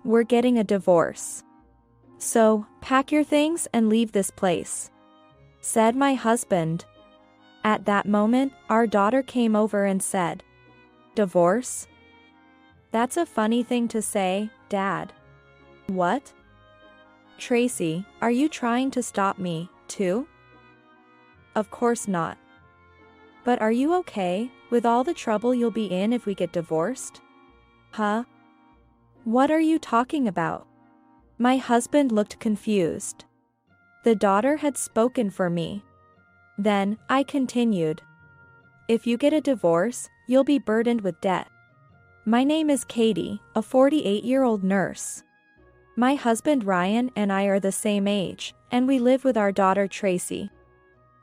We're getting a divorce. So, pack your things and leave this place," said my husband. At that moment, our daughter came over and said, "Divorce? That's a funny thing to say, Dad." "What? Tracy, are you trying to stop me, too?" "Of course not. But are you okay with all the trouble you'll be in if we get divorced?" "Huh? What are you talking about?" My husband looked confused. The daughter had spoken for me. Then, I continued. "If you get a divorce, you'll be burdened with debt. My name is Katie, a 48-year-old nurse. My husband Ryan and I are the same age, and we live with our daughter Tracy,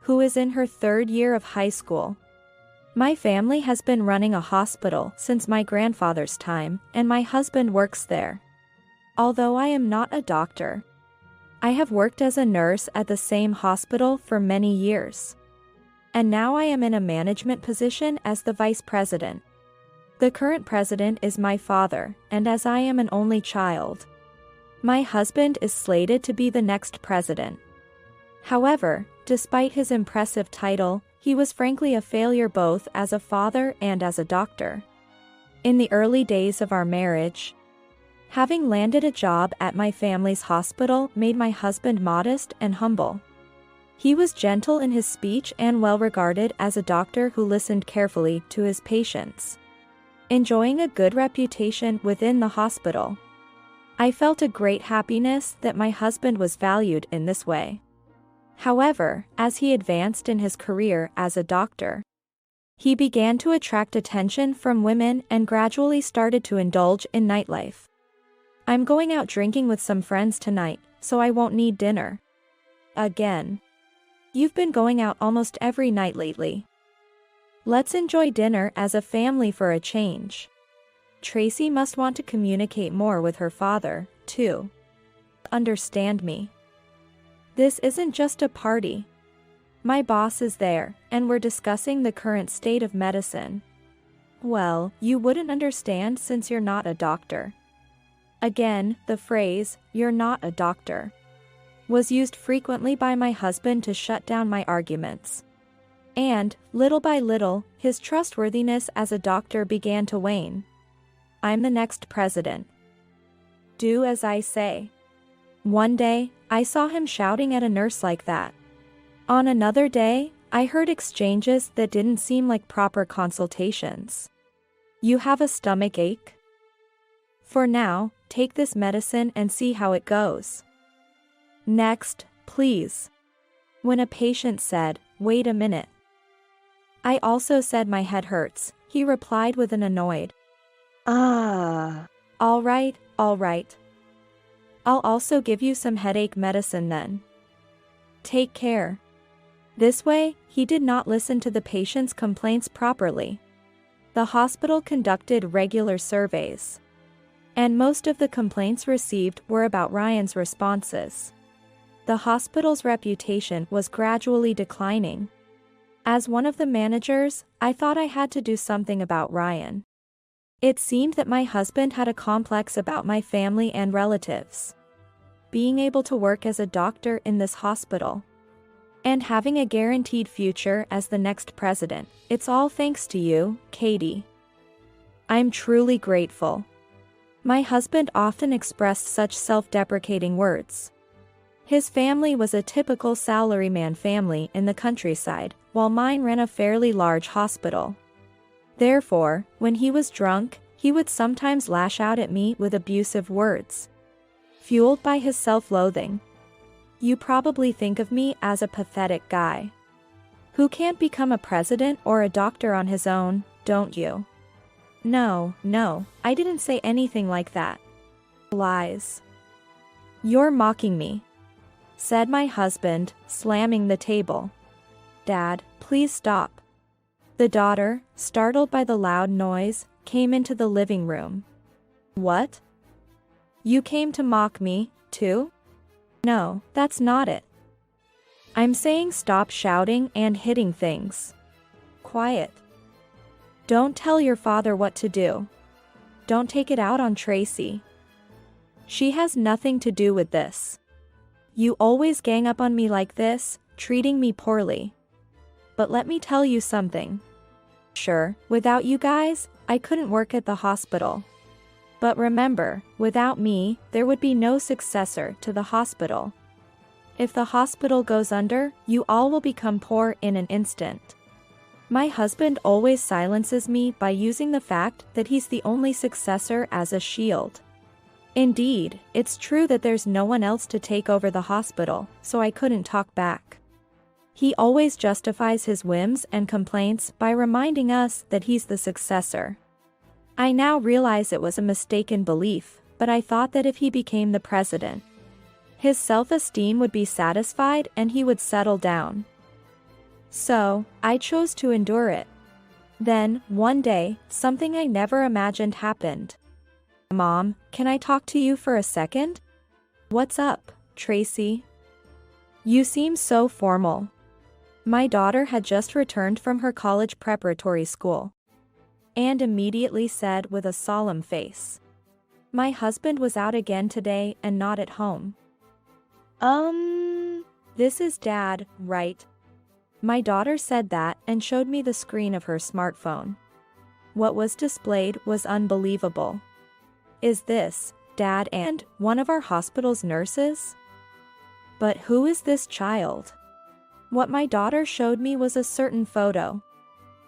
who is in her 3rd year of high school. My family has been running a hospital since my grandfather's time, and my husband works there. Although I am not a doctor, I have worked as a nurse at the same hospital for many years. And now I am in a management position as the vice president. The current president is my father, and as I am an only child, my husband is slated to be the next president. However, despite his impressive title, he was frankly a failure both as a father and as a doctor. In the early days of our marriage, having landed a job at my family's hospital made my husband modest and humble. He was gentle in his speech and well regarded as a doctor who listened carefully to his patients, enjoying a good reputation within the hospital. I felt a great happiness that my husband was valued in this way. However, as he advanced in his career as a doctor, he began to attract attention from women and gradually started to indulge in nightlife. "I'm going out drinking with some friends tonight, so I won't need dinner." "Again. You've been going out almost every night lately. Let's enjoy dinner as a family for a change." Tracy must want to communicate more with her father, too. Understand me. This isn't just a party. My boss is there, and we're discussing the current state of medicine. Well, you wouldn't understand since you're not a doctor. Again, the phrase, "you're not a doctor," was used frequently by my husband to shut down my arguments. And, little by little, his trustworthiness as a doctor began to wane. "I'm the next president. Do as I say." One day, I saw him shouting at a nurse like that. On another day, I heard exchanges that didn't seem like proper consultations. "You have a stomach ache? For now, take this medicine and see how it goes. Next, please." When a patient said, "Wait a minute. I also said my head hurts," he replied with an annoyed, "Ah, all right. I'll also give you some headache medicine then. Take care." This way, he did not listen to the patient's complaints properly. The hospital conducted regular surveys, and most of the complaints received were about Ryan's responses. The hospital's reputation was gradually declining. As one of the managers, I thought I had to do something about Ryan. It seemed that my husband had a complex about my family and relatives. Being able to work as a doctor in this hospital, and having a guaranteed future as the next president, it's all thanks to you, Katie. I'm truly grateful. My husband often expressed such self-deprecating words. His family was a typical salaryman family in the countryside, while mine ran a fairly large hospital. Therefore, when he was drunk, he would sometimes lash out at me with abusive words, fueled by his self-loathing. You probably think of me as a pathetic guy who can't become a president or a doctor on his own, don't you? No, I didn't say anything like that. Lies. You're mocking me, said my husband, slamming the table. Dad, please stop. The daughter, startled by the loud noise, came into the living room. What? You came to mock me, too? No, that's not it. I'm saying stop shouting and hitting things. Quiet. Don't tell your father what to do. Don't take it out on Tracy. She has nothing to do with this. You always gang up on me like this, treating me poorly. But let me tell you something. Sure, without you guys, I couldn't work at the hospital. But remember, without me, there would be no successor to the hospital. If the hospital goes under, you all will become poor in an instant. My husband always silences me by using the fact that he's the only successor as a shield. Indeed, it's true that there's no one else to take over the hospital, so I couldn't talk back. He always justifies his whims and complaints by reminding us that he's the successor. I now realize it was a mistaken belief, but I thought that if he became the president, his self-esteem would be satisfied and he would settle down. So, I chose to endure it. Then, one day, something I never imagined happened. Mom, can I talk to you for a second? What's up, Tracy? You seem so formal. My daughter had just returned from her college preparatory school. And immediately said with a solemn face. My husband was out again today and not at home. This is Dad, right? My daughter said that and showed me the screen of her smartphone. What was displayed was unbelievable. Is this, Dad and one of our hospital's nurses? But who is this child? What my daughter showed me was a certain photo.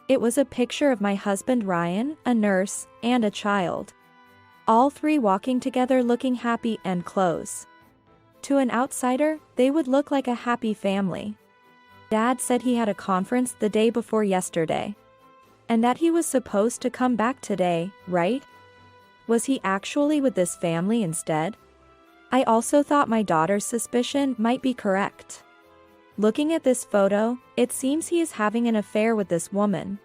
It was a picture of my husband Ryan, a nurse, and a child. All three walking together looking happy and close. To an outsider, they would look like a happy family. Dad said he had a conference the day before yesterday. And that he was supposed to come back today, right? Was he actually with this family instead? I also thought my daughter's suspicion might be correct. Looking at this photo, it seems he is having an affair with this woman.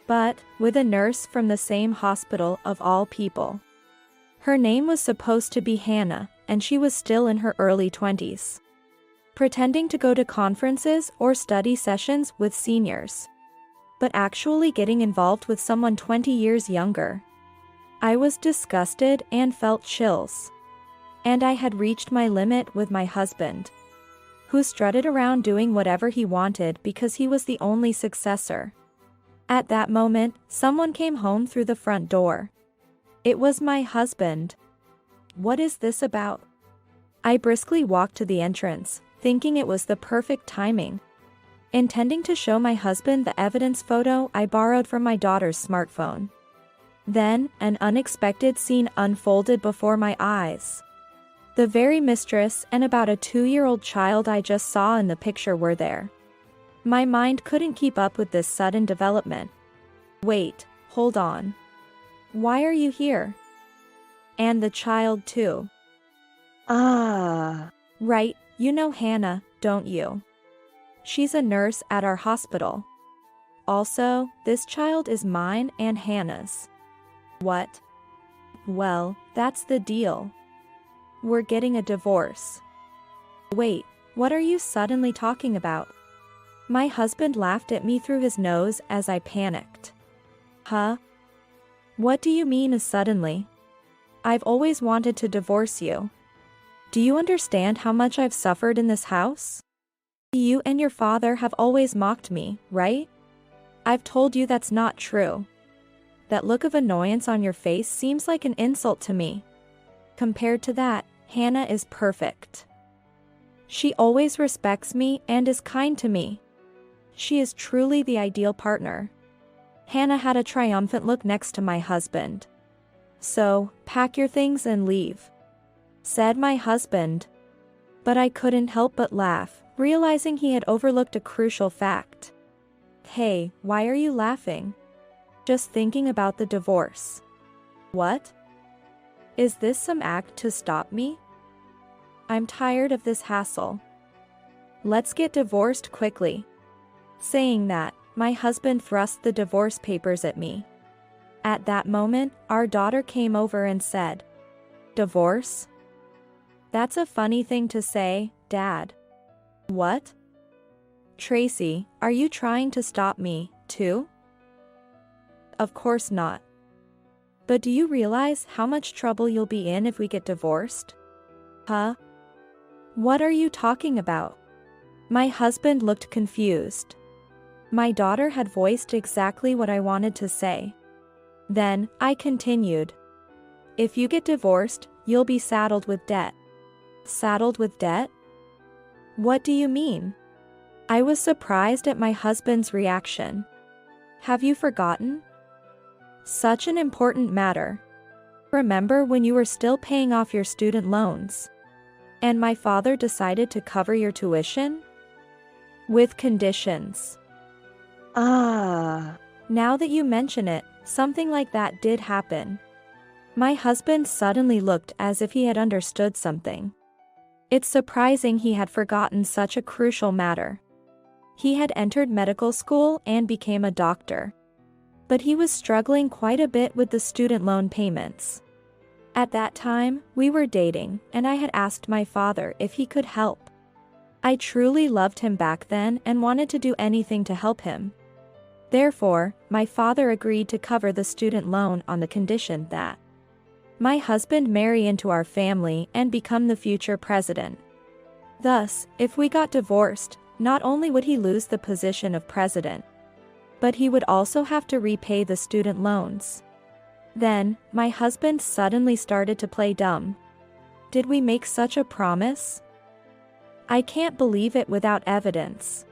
But, with a nurse from the same hospital of all people. Her name was supposed to be Hannah, and she was still in her early 20s. Pretending to go to conferences or study sessions with seniors. But actually getting involved with someone 20 years younger. I was disgusted and felt chills. And I had reached my limit with my husband, who strutted around doing whatever he wanted because he was the only successor. At that moment, someone came home through the front door. It was my husband. What is this about? I briskly walked to the entrance, thinking it was the perfect timing. Intending to show my husband the evidence photo I borrowed from my daughter's smartphone. Then, an unexpected scene unfolded before my eyes. The very mistress and about a 2-year-old child I just saw in the picture were there. My mind couldn't keep up with this sudden development. Wait, hold on. Why are you here? And the child too. Right, you know Hannah, don't you? She's a nurse at our hospital. Also, this child is mine and Hannah's. What? Well, that's the deal. We're getting a divorce. Wait, what are you suddenly talking about? My husband laughed at me through his nose as I panicked. Huh? What do you mean suddenly? I've always wanted to divorce you. Do you understand how much I've suffered in this house? You and your father have always mocked me, right? I've told you that's not true. That look of annoyance on your face seems like an insult to me. Compared to that, Hannah is perfect. She always respects me and is kind to me. She is truly the ideal partner. Hannah had a triumphant look next to my husband. So, pack your things and leave, said my husband. But I couldn't help but laugh, realizing he had overlooked a crucial fact. Hey, why are you laughing? Just thinking about the divorce. What? Is this some act to stop me? I'm tired of this hassle. Let's get divorced quickly. Saying that, my husband thrust the divorce papers at me. At that moment, our daughter came over and said, "Divorce? That's a funny thing to say, Dad." What? Tracy, are you trying to stop me, too? Of course not. But do you realize how much trouble you'll be in if we get divorced? Huh? What are you talking about? My husband looked confused. My daughter had voiced exactly what I wanted to say. Then, I continued. If you get divorced, you'll be saddled with debt. Saddled with debt? What do you mean? I was surprised at my husband's reaction. Have you forgotten? Such an important matter. Remember when you were still paying off your student loans? And my father decided to cover your tuition? With conditions. Now that you mention it, something like that did happen. My husband suddenly looked as if he had understood something. It's surprising he had forgotten such a crucial matter. He had entered medical school and became a doctor. But he was struggling quite a bit with the student loan payments. At that time, we were dating, and I had asked my father if he could help. I truly loved him back then and wanted to do anything to help him. Therefore, my father agreed to cover the student loan on the condition that my husband marry into our family and become the future president. Thus, if we got divorced, not only would he lose the position of president, but he would also have to repay the student loans. Then, my husband suddenly started to play dumb. Did we make such a promise? I can't believe it without evidence.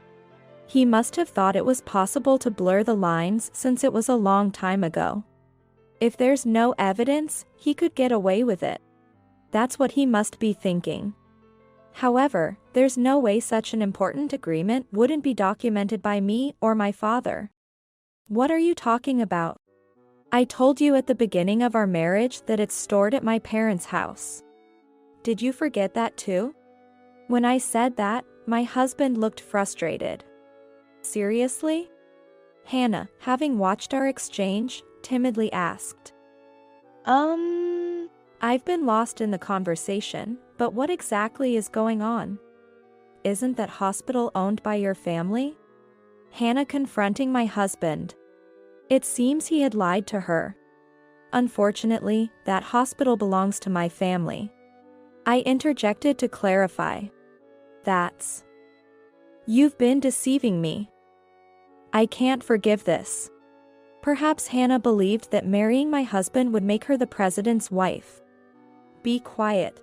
He must have thought it was possible to blur the lines since it was a long time ago. If there's no evidence, he could get away with it. That's what he must be thinking. However, there's no way such an important agreement wouldn't be documented by me or my father. What are you talking about? I told you at the beginning of our marriage that it's stored at my parents' house. Did you forget that too? When I said that, my husband looked frustrated. Seriously? Hannah, having watched our exchange, timidly asked. I've been lost in the conversation, but what exactly is going on? Isn't that hospital owned by your family? Hannah confronting my husband. It seems he had lied to her. Unfortunately, that hospital belongs to my family. I interjected to clarify. That's... You've been deceiving me. I can't forgive this. Perhaps Hannah believed that marrying my husband would make her the president's wife. Be quiet.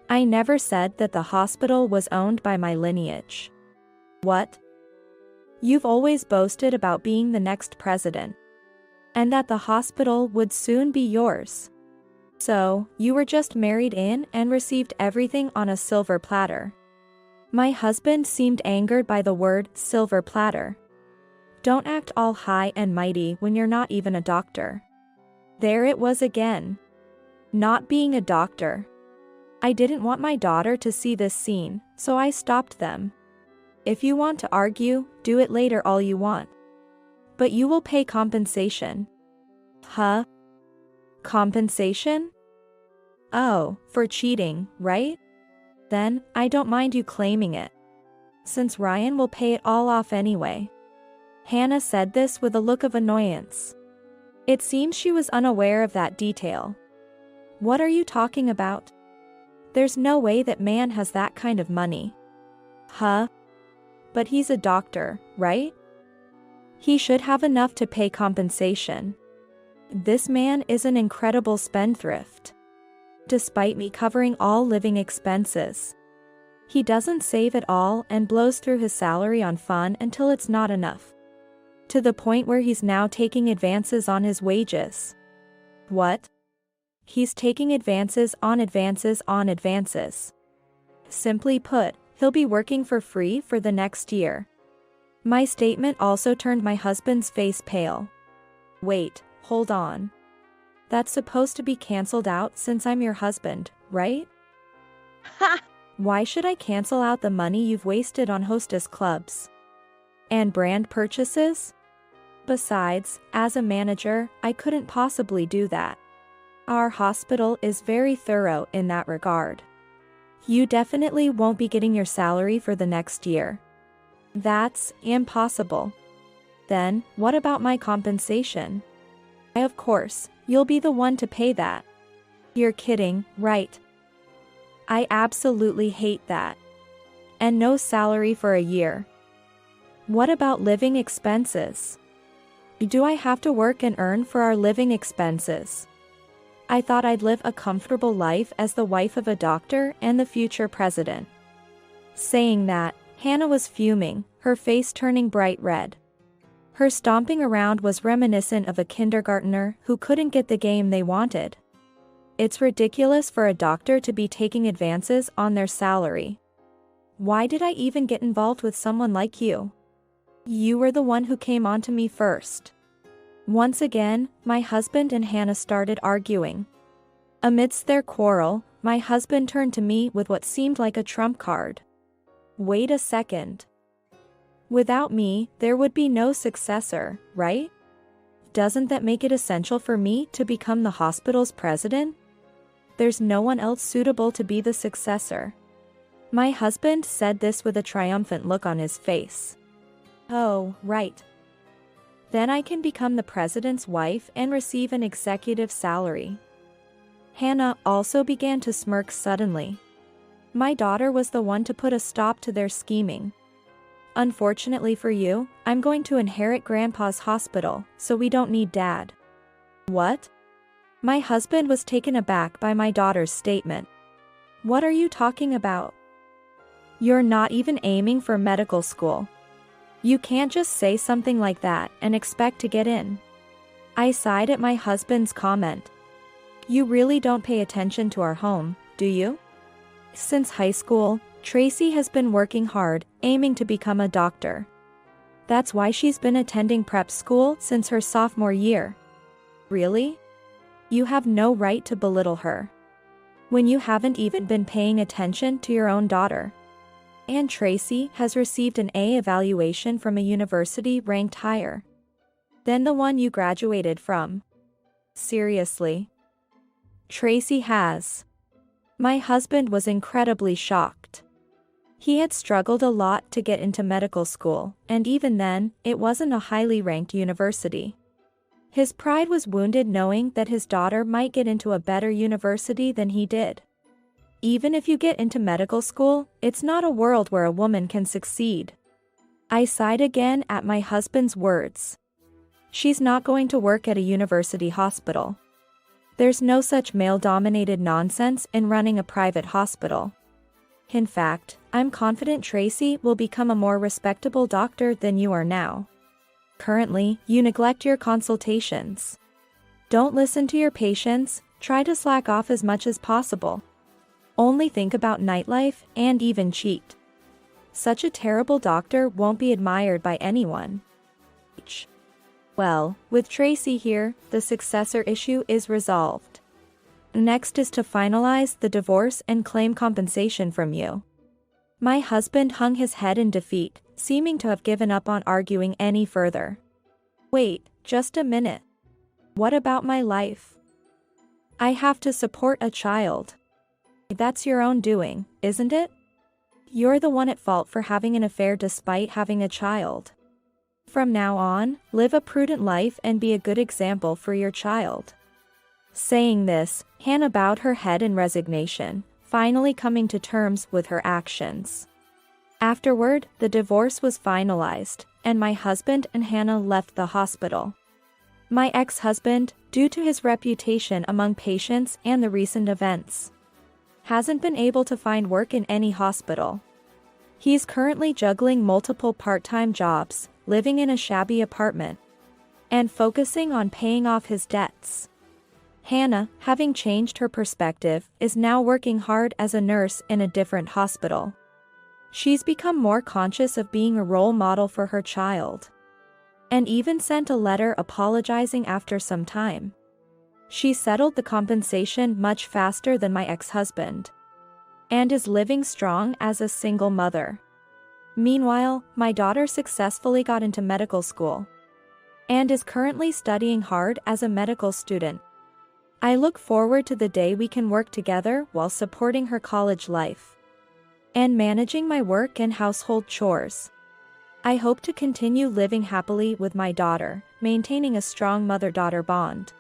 I never said that the hospital was owned by my lineage. What? You've always boasted about being the next president, and that the hospital would soon be yours. So, you were just married in and received everything on a silver platter. My husband seemed angered by the word silver platter. Don't act all high and mighty when you're not even a doctor. There it was again. Not being a doctor. I didn't want my daughter to see this scene, so I stopped them. If you want to argue, do it later all you want. But you will pay compensation. Huh? Compensation? Oh, for cheating, right? Then, I don't mind you claiming it. Since Ryan will pay it all off anyway. Hannah said this with a look of annoyance. It seems she was unaware of that detail. What are you talking about? There's no way that man has that kind of money. Huh? But he's a doctor, right? He should have enough to pay compensation. This man is an incredible spendthrift. Despite me covering all living expenses, he doesn't save at all and blows through his salary on fun until it's not enough. To the point where he's now taking advances on his wages. What? He's taking advances on advances on advances. Simply put, he'll be working for free for the next year. My statement also turned my husband's face pale. Wait, hold on. That's supposed to be cancelled out since I'm your husband, right? Ha! Why should I cancel out the money you've wasted on hostess clubs? And brand purchases? Besides, as a manager, I couldn't possibly do that. Our hospital is very thorough in that regard. You definitely won't be getting your salary for the next year. That's impossible. Then, what about my compensation? Of course, you'll be the one to pay that. You're kidding, right? I absolutely hate that. And no salary for a year. What about living expenses? Do I have to work and earn for our living expenses? I thought I'd live a comfortable life as the wife of a doctor and the future president. Saying that, Hannah was fuming, her face turning bright red. Her stomping around was reminiscent of a kindergartner who couldn't get the game they wanted. It's ridiculous for a doctor to be taking advances on their salary. Why did I even get involved with someone like you? You were the one who came onto me first. Once again, my husband and Hannah started arguing. Amidst their quarrel, my husband turned to me with what seemed like a trump card. Wait a second. Without me, there would be no successor, right? Doesn't that make it essential for me to become the hospital's president? There's no one else suitable to be the successor. My husband said this with a triumphant look on his face. Oh, right. Then I can become the president's wife and receive an executive salary. Hannah also began to smirk suddenly. My daughter was the one to put a stop to their scheming. Unfortunately for you, I'm going to inherit Grandpa's hospital, so we don't need Dad. What? My husband was taken aback by my daughter's statement. What are you talking about? You're not even aiming for medical school. You can't just say something like that and expect to get in. I sighed at my husband's comment. You really don't pay attention to our home, do you? Since high school, Tracy has been working hard, aiming to become a doctor. That's why she's been attending prep school since her sophomore year. Really? You have no right to belittle her. When you haven't even been paying attention to your own daughter. And Tracy has received an A evaluation from a university ranked higher than the one you graduated from. Seriously? Tracy has. My husband was incredibly shocked. He had struggled a lot to get into medical school, and even then, it wasn't a highly ranked university. His pride was wounded knowing that his daughter might get into a better university than he did. Even if you get into medical school, it's not a world where a woman can succeed. I sighed again at my husband's words. She's not going to work at a university hospital. There's no such male-dominated nonsense in running a private hospital. In fact, I'm confident Tracy will become a more respectable doctor than you are now. Currently, you neglect your consultations. Don't listen to your patients, try to slack off as much as possible. Only think about nightlife and even cheat. Such a terrible doctor won't be admired by anyone. Well, with Tracy here, the successor issue is resolved. Next is to finalize the divorce and claim compensation from you. My husband hung his head in defeat, seeming to have given up on arguing any further. Wait, just a minute. What about my life? I have to support a child. That's your own doing, isn't it? You're the one at fault for having an affair despite having a child. From now on, live a prudent life and be a good example for your child. Saying this, Hannah bowed her head in resignation, finally coming to terms with her actions. Afterward, the divorce was finalized, and my husband and Hannah left the hospital. My ex-husband, due to his reputation among patients and the recent events, hasn't been able to find work in any hospital. He's currently juggling multiple part-time jobs, living in a shabby apartment, and focusing on paying off his debts. Hannah, having changed her perspective, is now working hard as a nurse in a different hospital. She's become more conscious of being a role model for her child, and even sent a letter apologizing after some time. She settled the compensation much faster than my ex-husband, and is living strong as a single mother. Meanwhile, my daughter successfully got into medical school, and is currently studying hard as a medical student. I look forward to the day we can work together while supporting her college life, and managing my work and household chores. I hope to continue living happily with my daughter, maintaining a strong mother-daughter bond.